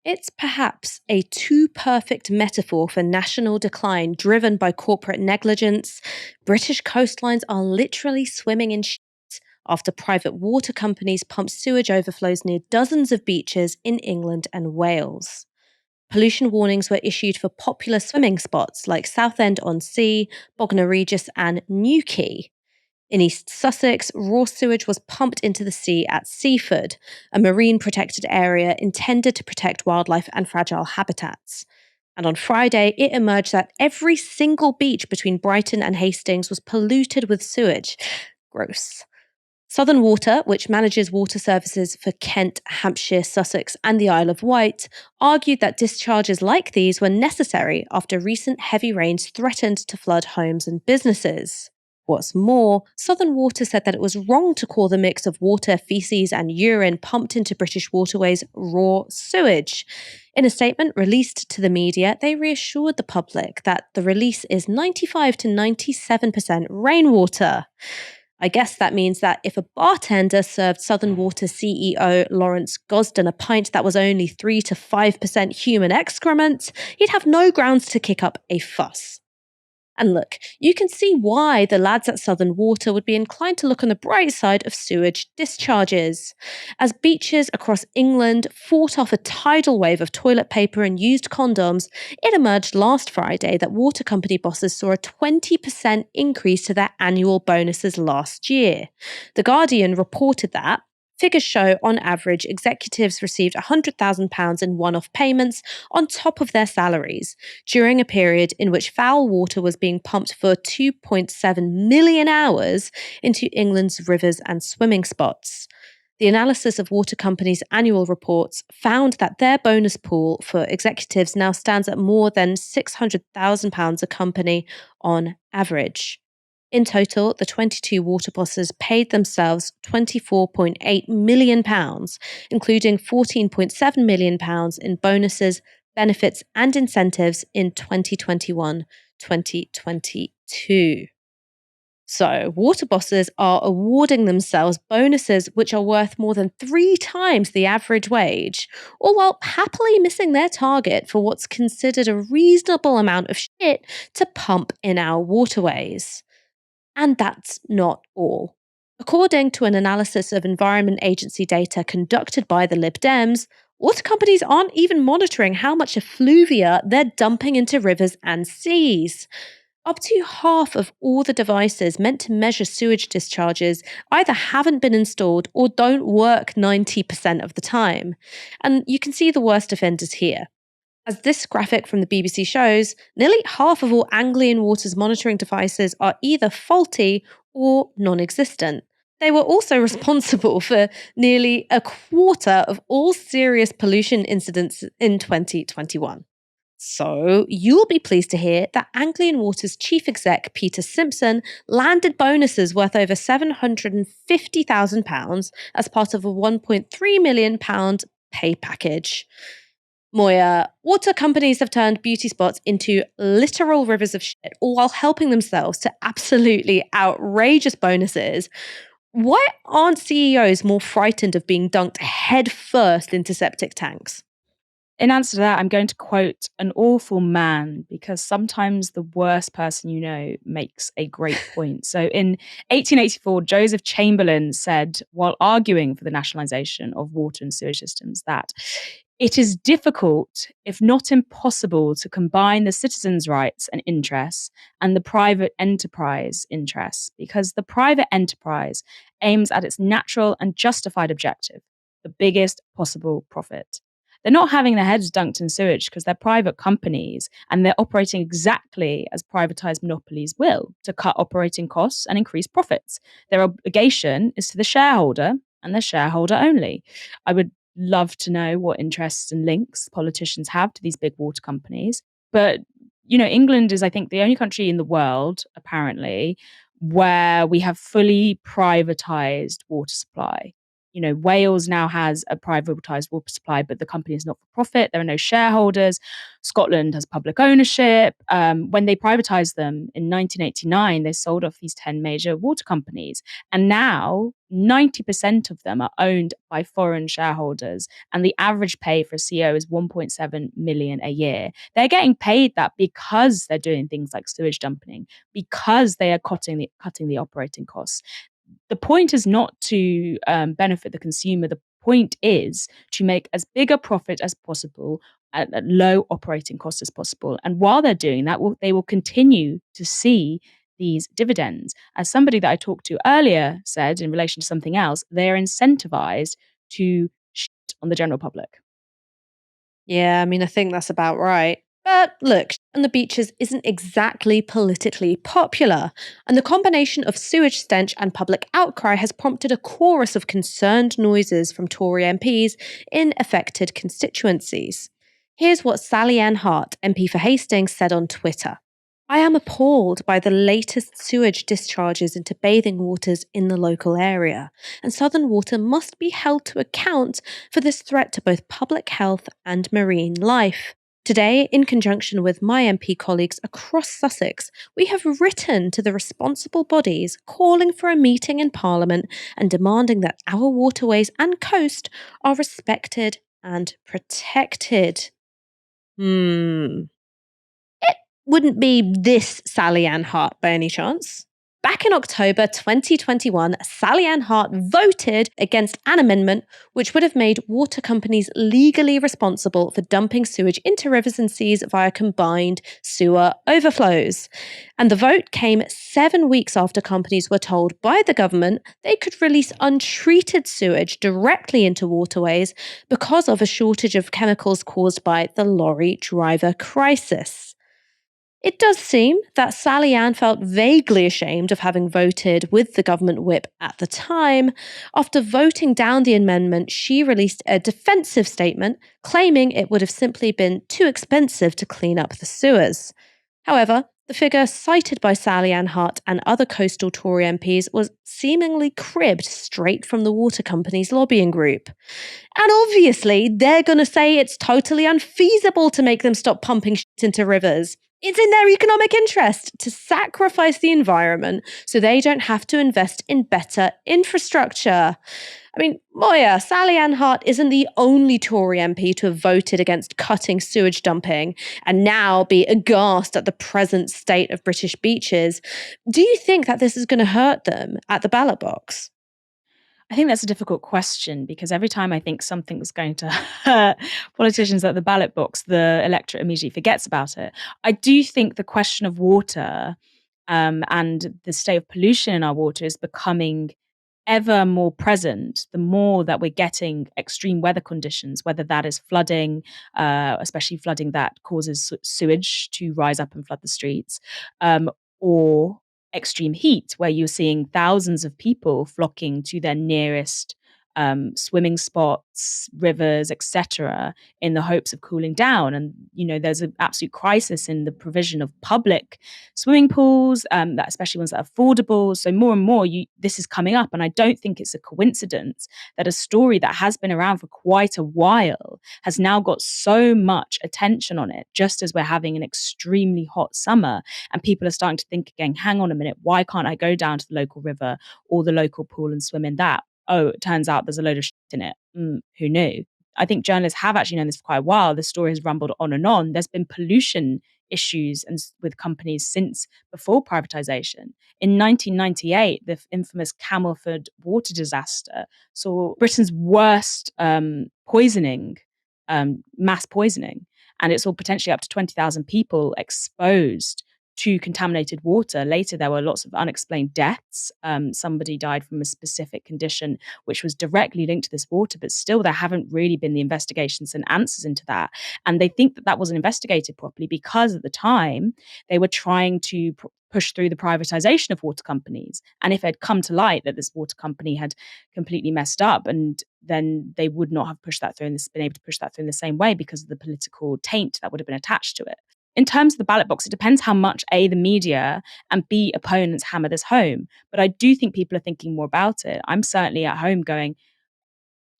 It's perhaps a too perfect metaphor for national decline driven by corporate negligence. British coastlines are literally swimming in shit after private water companies pump sewage overflows near dozens of beaches in England and Wales. Pollution warnings were issued for popular swimming spots like Southend-on-Sea, Bognor Regis, and Newquay. In East Sussex, raw sewage was pumped into the sea at Seaford, a marine protected area intended to protect wildlife and fragile habitats. And on Friday, it emerged that every single beach between Brighton and Hastings was polluted with sewage. Gross. Southern Water, which manages water services for Kent, Hampshire, Sussex, and the Isle of Wight, argued that discharges like these were necessary after recent heavy rains threatened to flood homes and businesses. What's more, Southern Water said that it was wrong to call the mix of water, feces, and urine pumped into British waterways raw sewage. In a statement released to the media, they reassured the public that the release is 95 to 97% rainwater. I guess that means that if a bartender served Southern Water CEO Lawrence Gosden a pint that was only 3 to 5% human excrement, he'd have no grounds to kick up a fuss. And look, you can see why the lads at Southern Water would be inclined to look on the bright side of sewage discharges. As beaches across England fought off a tidal wave of toilet paper and used condoms, it emerged last Friday that water company bosses saw a 20% increase to their annual bonuses last year. The Guardian reported that figures show, on average, executives received £100,000 in one-off payments on top of their salaries during a period in which foul water was being pumped for 2.7 million hours into England's rivers and swimming spots. The analysis of water companies' annual reports found that their bonus pool for executives now stands at more than £600,000 a company on average. In total, the 22 water bosses paid themselves £24.8 million, including £14.7 million in bonuses, benefits, and incentives in 2021-2022. So, water bosses are awarding themselves bonuses which are worth more than 3 times the average wage, all while happily missing their target for what's considered a reasonable amount of shit to pump in our waterways. And that's not all. According to an analysis of Environment Agency data conducted by the Lib Dems, water companies aren't even monitoring how much effluvia they're dumping into rivers and seas. Up to half of all the devices meant to measure sewage discharges either haven't been installed or don't work 90% of the time. And you can see the worst offenders here. As this graphic from the BBC shows, nearly half of all Anglian Water's monitoring devices are either faulty or non-existent. They were also responsible for nearly a quarter of all serious pollution incidents in 2021. So, you'll be pleased to hear that Anglian Water's chief exec, Peter Simpson, landed bonuses worth over £750,000 as part of a £1.3 million pay package. Moya, water companies have turned beauty spots into literal rivers of shit, all while helping themselves to absolutely outrageous bonuses. Why aren't CEOs more frightened of being dunked headfirst into septic tanks? In answer to that, I'm going to quote an awful man, because sometimes the worst person you know makes a great point. So in 1884, Joseph Chamberlain said, while arguing for the nationalisation of water and sewage systems, that it is difficult, if not impossible, to combine the citizens' rights and interests and the private enterprise interests, because the private enterprise aims at its natural and justified objective, the biggest possible profit. They're not having their heads dunked in sewage because they're private companies and they're operating exactly as privatized monopolies will, to cut operating costs and increase profits. Their obligation is to the shareholder and the shareholder only. I would love to know what interests and links politicians have to these big water companies. But, England is, I think, the only country in the world, apparently, where we have fully privatized water supply. Wales now has a privatised water supply, but the company is not for profit. There are no shareholders. Scotland has public ownership. When they privatised them in 1989, they sold off these 10 major water companies. And now 90% of them are owned by foreign shareholders. And the average pay for a CEO is 1.7 million a year. They're getting paid that because they're doing things like sewage dumping, because they are cutting the operating costs. The point is not to benefit the consumer. The point is to make as big a profit as possible at low operating costs as possible. And while they're doing that, they will continue to see these dividends. As somebody that I talked to earlier said in relation to something else, they're incentivized to shit on the general public. Yeah, I mean, I think that's about right. But look, on the beaches isn't exactly politically popular, and the combination of sewage stench and public outcry has prompted a chorus of concerned noises from Tory MPs in affected constituencies. Here's what Sally Ann Hart, MP for Hastings, said on Twitter. I am appalled by the latest sewage discharges into bathing waters in the local area, and Southern Water must be held to account for this threat to both public health and marine life. Today, in conjunction with my MP colleagues across Sussex, we have written to the responsible bodies calling for a meeting in Parliament and demanding that our waterways and coast are respected and protected. Hmm. Wouldn't be this Sally Ann Hart by any chance. Back in October 2021, Sally Ann Hart voted against an amendment which would have made water companies legally responsible for dumping sewage into rivers and seas via combined sewer overflows. And the vote came 7 weeks after companies were told by the government they could release untreated sewage directly into waterways because of a shortage of chemicals caused by the lorry driver crisis. It does seem that Sally Ann felt vaguely ashamed of having voted with the government whip at the time. After voting down the amendment, she released a defensive statement claiming it would have simply been too expensive to clean up the sewers. However, the figure cited by Sally Ann Hart and other coastal Tory MPs was seemingly cribbed straight from the water company's lobbying group. And obviously, they're going to say it's totally unfeasible to make them stop pumping shit into rivers. It's in their economic interest to sacrifice the environment so they don't have to invest in better infrastructure. I mean, Moya, Sally Ann Hart isn't the only Tory MP to have voted against cutting sewage dumping and now be aghast at the present state of British beaches. Do you think that this is going to hurt them at the ballot box? I think that's a difficult question because every time I think something's going to hurt politicians at the ballot box, the electorate immediately forgets about it. I do think the question of water and the state of pollution in our water is becoming ever more present the more that we're getting extreme weather conditions, whether that is flooding, especially flooding that causes sewage to rise up and flood the streets, or extreme heat, where you're seeing thousands of people flocking to their nearest swimming spots, rivers, etc., in the hopes of cooling down. And there's an absolute crisis in the provision of public swimming pools, that especially ones that are affordable. So more and more, this is coming up, and I don't think it's a coincidence that a story that has been around for quite a while has now got so much attention on it, just as we're having an extremely hot summer, and people are starting to think again, hang on a minute, why can't I go down to the local river or the local pool and swim in that? Oh, it turns out there's a load of shit in it. Who knew? I think journalists have actually known this for quite a while. The story has rumbled on and on. There's been pollution issues with companies since before privatization. In 1998, the infamous Camelford water disaster saw Britain's worst poisoning, mass poisoning, and it saw potentially up to 20,000 people exposed to contaminated water. Later, there were lots of unexplained deaths. Somebody died from a specific condition which was directly linked to this water, but still there haven't really been the investigations and answers into that. And they think that that wasn't investigated properly because at the time they were trying to push through the privatization of water companies. And if it had come to light that this water company had completely messed up, and then they would not have pushed that through and been able to push that through in the same way because of the political taint that would have been attached to it. In terms of the ballot box, it depends how much A, the media, and B, opponents hammer this home. But I do think people are thinking more about it. I'm certainly at home going,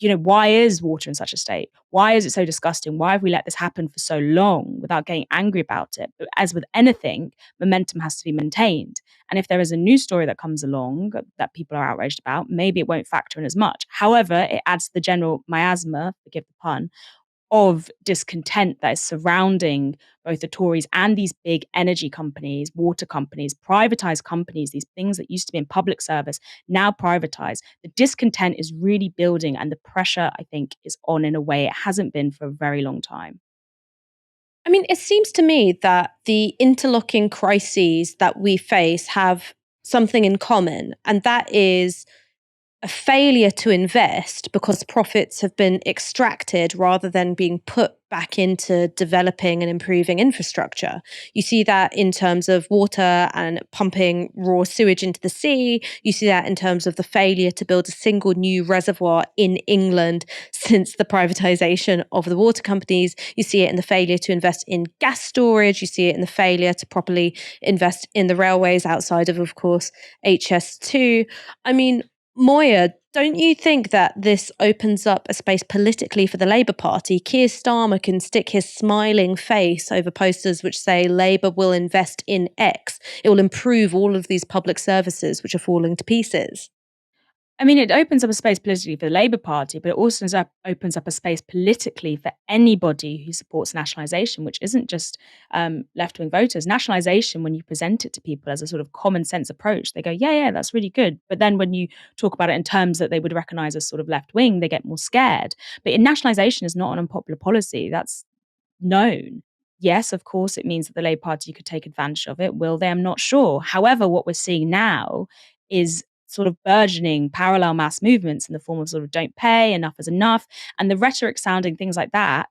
why is water in such a state? Why is it so disgusting? Why have we let this happen for so long without getting angry about it? But as with anything, momentum has to be maintained. And if there is a news story that comes along that people are outraged about, maybe it won't factor in as much. However, it adds to the general miasma, forgive the pun, of discontent that is surrounding both the Tories and these big energy companies, water companies, privatized companies, these things that used to be in public service, now privatized. The discontent is really building, and the pressure, I think, is on in a way it hasn't been for a very long time. I mean, it seems to me that the interlocking crises that we face have something in common, and that is a failure to invest because profits have been extracted rather than being put back into developing and improving infrastructure. You see that in terms of water and pumping raw sewage into the sea. You see that in terms of the failure to build a single new reservoir in England since the privatization of the water companies. You see it in the failure to invest in gas storage. You see it in the failure to properly invest in the railways outside of course, HS2. I mean, Moya, don't you think that this opens up a space politically for the Labour Party? Keir Starmer can stick his smiling face over posters which say Labour will invest in X. It will improve all of these public services which are falling to pieces. I mean, it opens up a space politically for the Labour Party, but it also opens up a space politically for anybody who supports nationalisation, which isn't just left-wing voters. Nationalisation, when you present it to people as a sort of common sense approach, they go, yeah, that's really good. But then when you talk about it in terms that they would recognise as sort of left-wing, they get more scared. But nationalisation is not an unpopular policy. That's known. Yes, of course, it means that the Labour Party could take advantage of it. Will they? I'm not sure. However, what we're seeing now is sort of burgeoning parallel mass movements in the form of sort of don't pay, enough is enough. And the rhetoric sounding things like that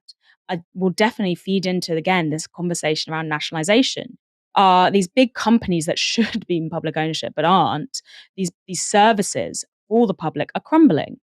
will definitely feed into, again, this conversation around nationalisation. These big companies that should be in public ownership but aren't, these services for the public are crumbling.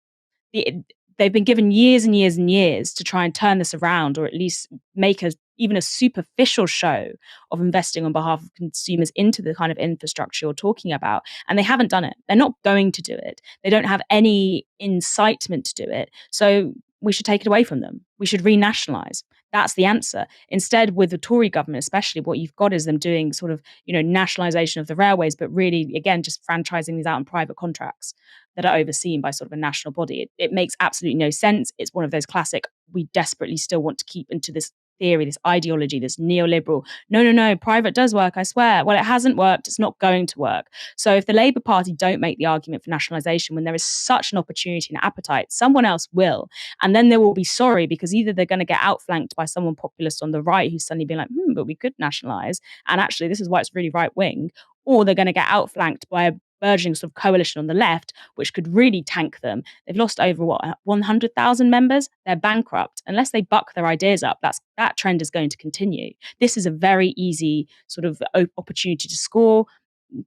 They've been given years and years and years to try and turn this around, or at least make even a superficial show of investing on behalf of consumers into the kind of infrastructure you're talking about. And they haven't done it. They're not going to do it. They don't have any incitement to do it. So we should take it away from them. We should renationalise. That's the answer. Instead, with the Tory government, especially, what you've got is them doing sort of, nationalisation of the railways, but really, again, just franchising these out in private contracts that are overseen by sort of a national body. It makes absolutely no sense. It's one of those classic, we desperately still want to keep into this theory, this ideology, this neoliberal, no, private does work, I swear. Well, it hasn't worked. It's not going to work. So if the Labour Party don't make the argument for nationalisation when there is such an opportunity and appetite, someone else will. And then they will be sorry because either they're going to get outflanked by someone populist on the right who's suddenly being like, but we could nationalise. And actually, this is why it's really right wing. Or they're going to get outflanked by a burgeoning sort of coalition on the left, which could really tank them. They've lost over 100,000 members. They're bankrupt. Unless they buck their ideas up, that trend is going to continue. This is a very easy sort of opportunity to score,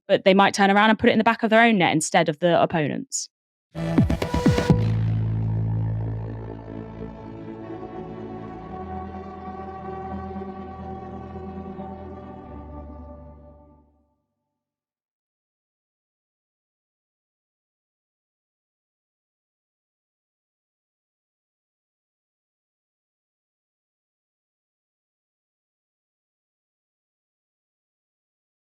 but they might turn around and put it in the back of their own net instead of the opponents.